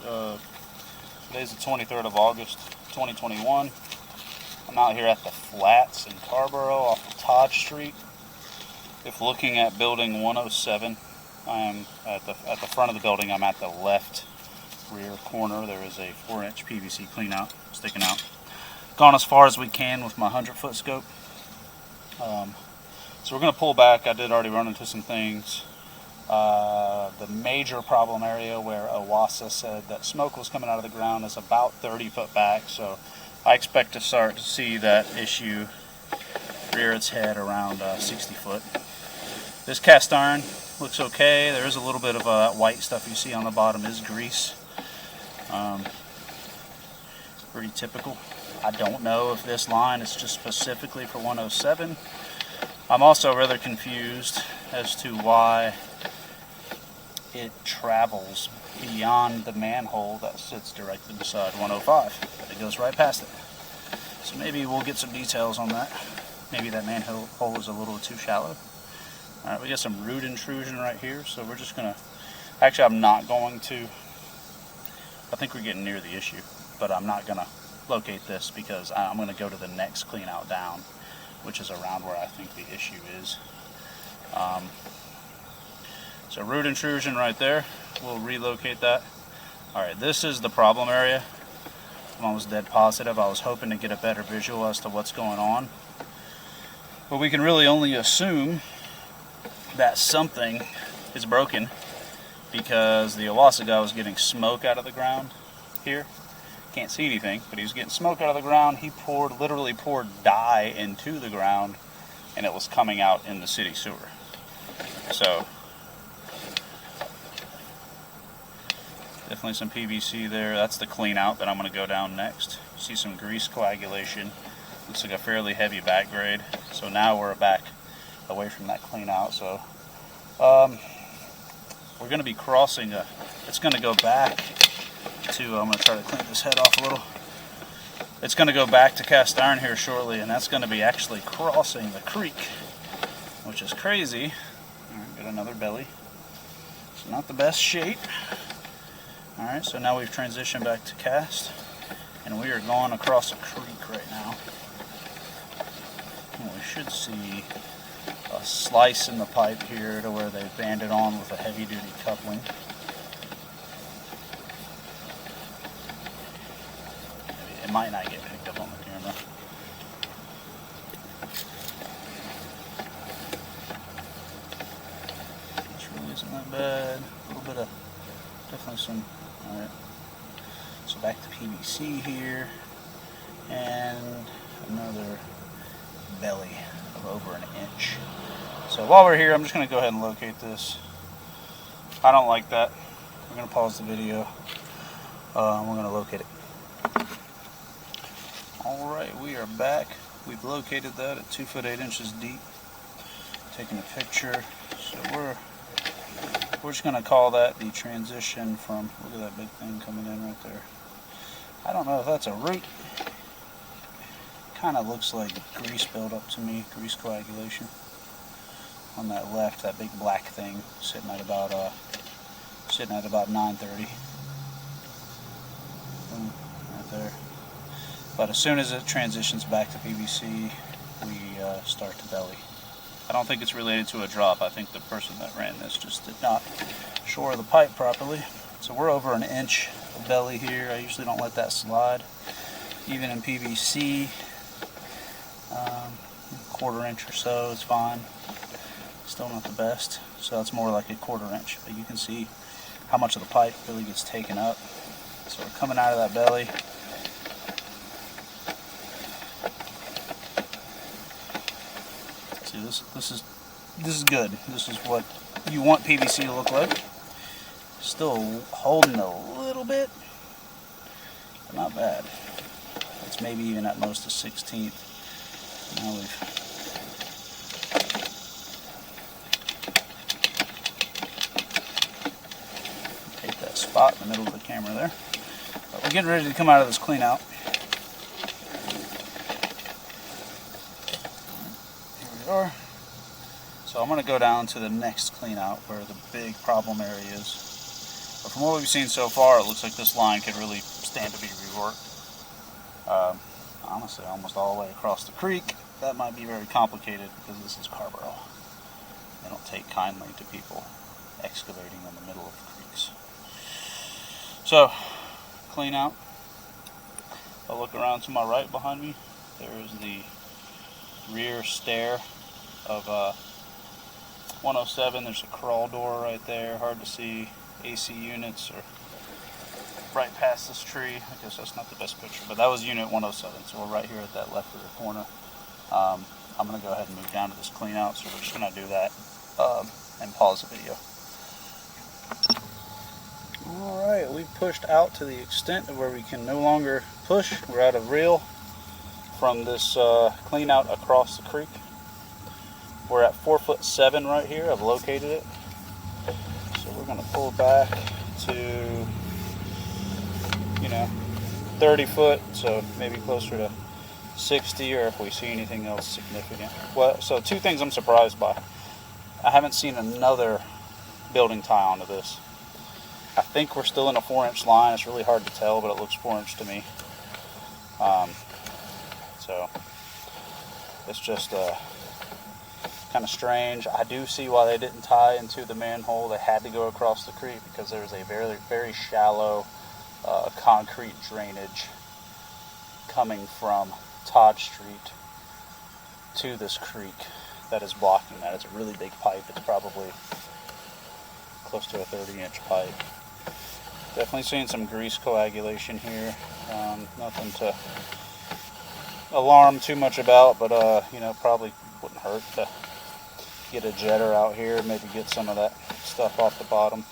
Today's the 23rd of August, 2021. I'm out here at the Flats in Tarboro off of Todd Street. If looking at building 107, I am at the front of the building. I'm at the left rear corner. There is a 4-inch PVC cleanout sticking out. Gone as far as we can with my 100-foot scope. So we're going to pull back. I did already run into some things. The major problem area where OWASA said that smoke was coming out of the ground is about 30 foot back, so I expect to start to see that issue rear its head around 60 foot. This cast iron looks okay. There is a little bit of that white stuff you see on the bottom is grease. Pretty typical. I don't know if this line is just specifically for 107. I'm also rather confused as to why it travels beyond the manhole that sits directly beside 105. But it goes right past it. So maybe we'll get some details on that. Maybe that manhole is a little too shallow. Alright, we got some root intrusion right here, so we're just gonna, actually I'm not going to, I think we're getting near the issue, but I'm not gonna locate this because I'm gonna go to the next clean out down, which is around where I think the issue is. So root intrusion right there, we'll relocate that. Alright, this is the problem area. I'm almost dead positive. I was hoping to get a better visual as to what's going on. But we can really only assume that something is broken because the OWASA guy was getting smoke out of the ground here. Can't see anything, but he was getting smoke out of the ground. He literally poured dye into the ground, and it was coming out in the city sewer. So definitely some PVC there. That's the clean out that I'm going to go down next. You see some grease coagulation. Looks like a fairly heavy back grade. So now we're back away from that clean out. So we're going to be crossing it's going to go back to, I'm going to try to clean this head off a little. It's going to go back to cast iron here shortly, and that's going to be actually crossing the creek, which is crazy. Alright, got another belly. It's not the best shape. Alright, so now we've transitioned back to cast, and we are going across a creek right now. And we should see a slice in the pipe here to where they've banded on with a heavy-duty coupling. It might not get picked up on the camera. This really isn't that bad. A little bit of, definitely some, alright. So back to PVC here, and another belly of over an inch. So while we're here, I'm just going to go ahead and locate this. I don't like that. We're going to pause the video. We're going to locate it. Alright, we are back. We've located that at 2 foot 8 inches deep. Taking a picture. So we're just going to call that the transition from, look at that big thing coming in right there. I don't know if that's a root. Kind of looks like grease buildup to me, grease coagulation. On that left, that big black thing sitting at about 930. Right there. But as soon as it transitions back to PVC, we start to belly. I don't think it's related to a drop. I think the person that ran this just did not shore the pipe properly. So we're over an inch of belly here. I usually don't let that slide. Even in PVC, quarter inch or so is fine. Still not the best. So that's more like a quarter inch. But you can see how much of the pipe really gets taken up. So we're coming out of that belly. See, this is good. This is what you want PVC to look like. Still holding a little bit, but not bad. It's maybe even at most a 16th. Now we've take that spot in the middle of the camera there. But we're getting ready to come out of this clean out. Here we are. So I'm going to go down to the next clean out where the big problem area is. But from what we've seen so far, it looks like this line could really stand to be reworked. Honestly, almost all the way across the creek. That might be very complicated because this is Carborough. They don't take kindly to people excavating in the middle of creeks. So, clean out. I'll look around to my right behind me. There's the rear stair of 107. There's a crawl door right there. Hard to see. AC units are right past this tree. I guess that's not the best picture, but that was unit 107. So we're right here at that left rear corner. I'm going to go ahead and move down to this clean out. So we're just going to do that and pause the video. Alright, we've pushed out to the extent of where we can no longer push. We're out of reel from this clean out across the creek. We're at 4'7" right here. I've located it. So we're going to pull back to, 30 foot, so maybe closer to 60, or if we see anything else significant. Well, so two things I'm surprised by. I haven't seen another building tie onto this. I think we're still in a 4-inch line. It's really hard to tell, but it looks 4-inch to me. So it's just kind of strange. I do see why they didn't tie into the manhole. They had to go across the creek because there's a very, very shallow concrete drainage coming from Todd Street to this creek that is blocking that. It's a really big pipe. It's probably close to a 30-inch pipe. Definitely seeing some grease coagulation here. Nothing to alarm too much about, but probably wouldn't hurt to get a jetter out here, maybe get some of that stuff off the bottom.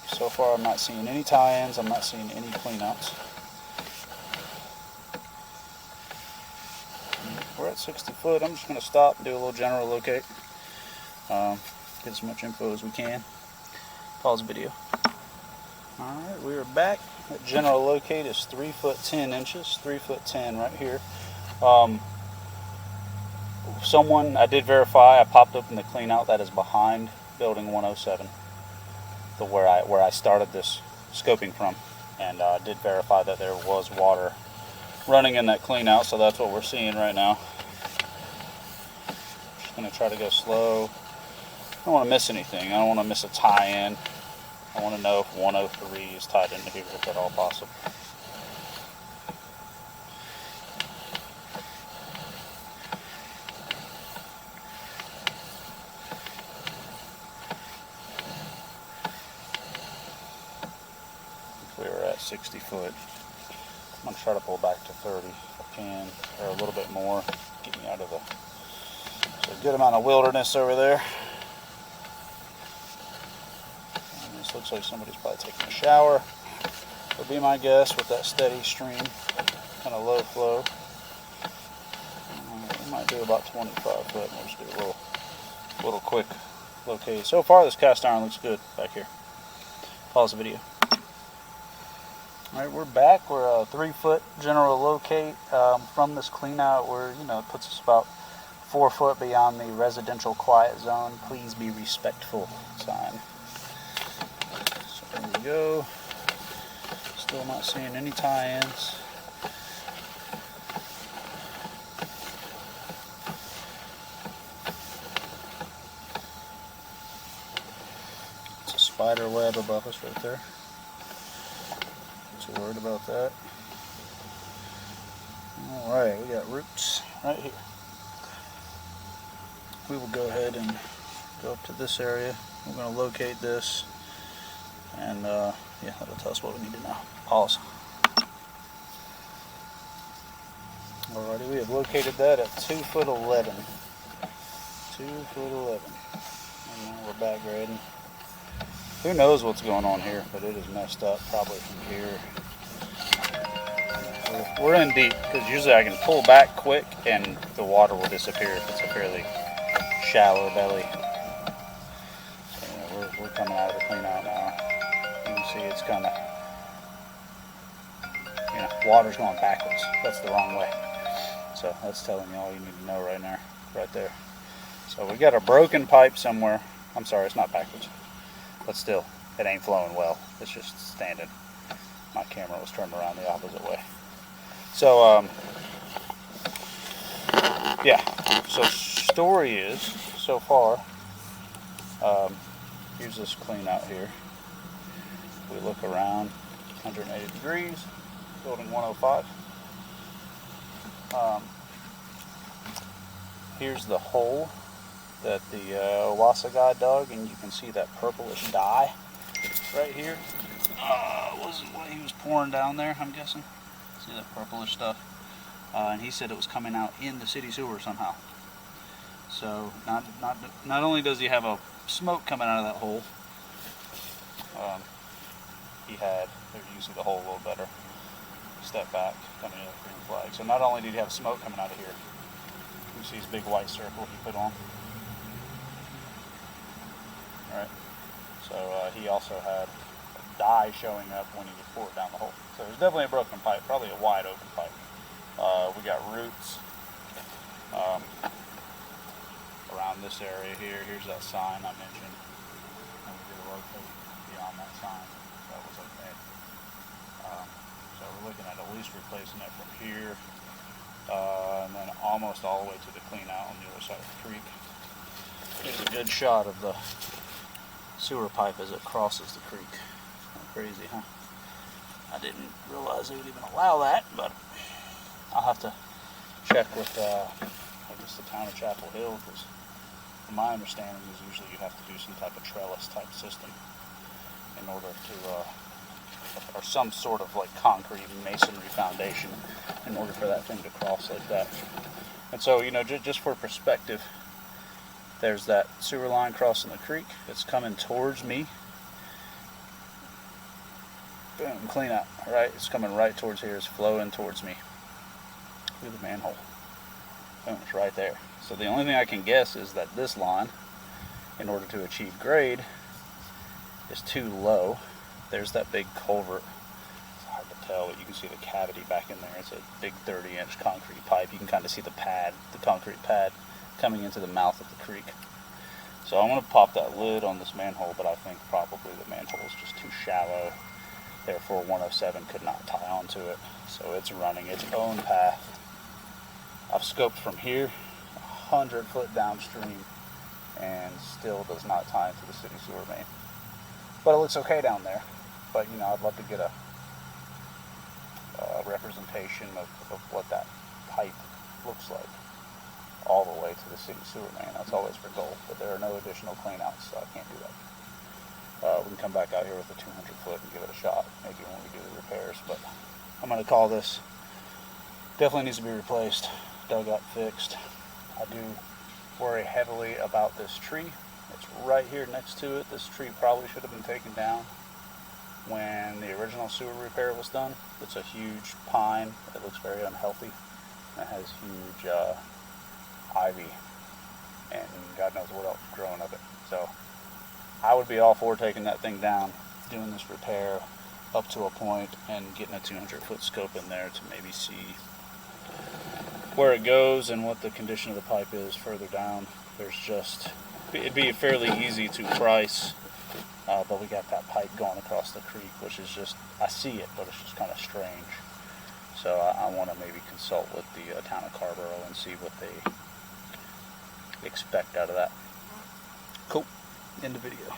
So far I'm not seeing any tie-ins, I'm not seeing any cleanouts. We're at 60 foot. I'm just going to stop and do a little general locate. Get as much info as we can. Pause the video. Alright, we are back. That general locate is 3 foot 10 inches. 3 foot 10 right here. Someone, I did verify, I popped up in the clean out that is behind building 107. Where I started this scoping from. And I did verify that there was water running in that clean out, so that's what we're seeing right now. Just going to try to go slow. I don't want to miss anything. I don't want to miss a tie-in. I want to know if 103 is tied into here, if at all possible. If we were at 60 foot, I'm going to try to pull back to 30 if I can, or a little bit more, get me out of there's a good amount of wilderness over there. And this looks like somebody's probably taking a shower, would be my guess, with that steady stream, kind of low flow. We might do about 25 foot, and we'll just do a little quick locate. So far this cast iron looks good back here. Pause the video. Alright, we're back. We're a 3 foot general locate from this clean out where, it puts us about 4 foot beyond the residential quiet zone. Please be respectful sign. So there we go. Still not seeing any tie-ins. It's a spider web above us right there. So worried about that. Alright, we got roots right here. We will go ahead and go up to this area. We're going to locate this, and yeah, that'll tell us what we need to know. Pause. Alrighty, we have located that at 2 foot 11. 2 foot 11. And now we're back grading. Who knows what's going on here, but it is messed up probably from here. We're in deep, because usually I can pull back quick and the water will disappear if it's a fairly shallow belly. So, we're coming out of the clean out now. You can see it's kind of, water's going backwards. That's the wrong way. So that's telling you all you need to know right there. So we got a broken pipe somewhere. I'm sorry, it's not backwards. But still, it ain't flowing well. It's just standing. My camera was turned around the opposite way. So, yeah. So story is, so far, here's this clean out here. We look around, 180 degrees, building 105. Here's the hole that the Wassa guy dug, and you can see that purplish dye right here. Was what he was pouring down there, I'm guessing. See that purplish stuff? And he said it was coming out in the city sewer somehow. So not only does he have a smoke coming out of that hole, there you see the hole a little better. Step back, coming in with the green flag. So not only did he have smoke coming out of here, you see his big white circle he put on. Alright, so he also had dye showing up when he would pour it down the hole. So there's definitely a broken pipe, probably a wide open pipe. We got roots around this area here. Here's that sign I mentioned. And we did a rotate beyond that sign. So that was okay. So we're looking at least replacing it from here and then almost all the way to the clean out on the other side of the creek. Here's a good shot of the sewer pipe as it crosses the creek. Crazy, huh? I didn't realize they would even allow that, but I'll have to check with I guess the town of Chapel Hill, because from my understanding is usually you have to do some type of trellis type system in order to or some sort of like concrete masonry foundation in order for that thing to cross like that. And so, you know, just for perspective, there's that sewer line crossing the creek. It's coming towards me. Boom, clean out, right? It's coming right towards here. It's flowing towards me. Look at the manhole. Boom, it's right there. So the only thing I can guess is that this line, in order to achieve grade, is too low. There's that big culvert. It's hard to tell, but you can see the cavity back in there. It's a big 30-inch concrete pipe. You can kind of see the pad, the concrete pad, coming into the mouth of the creek. So I'm going to pop that lid on this manhole, but I think probably the manhole is just too shallow. Therefore 107 could not tie onto it. So it's running its own path. I've scoped from here 100 foot downstream and still does not tie into the city sewer main. But it looks okay down there. But you know, I'd love to get a representation of what that pipe looks like all the way to the city sewer main. That's always the goal, but there are no additional cleanouts, so I can't do that. We can come back out here with a 200 foot and give it a shot, maybe when we do the repairs, but I'm going to call this. Definitely needs to be replaced, dug up, fixed. I do worry heavily about this tree. It's right here next to it. This tree probably should have been taken down when the original sewer repair was done. It's a huge pine. It looks very unhealthy. It has huge ivy and God knows what else growing of it. So I would be all for taking that thing down, doing this repair up to a point, and getting a 200 foot scope in there to maybe see where it goes and what the condition of the pipe is further down. It'd be fairly easy to price, but we got that pipe going across the creek, which is just, I see it, but it's just kind of strange. So I want to maybe consult with the town of Carborough and see what they expect out of that. Cool. End of video.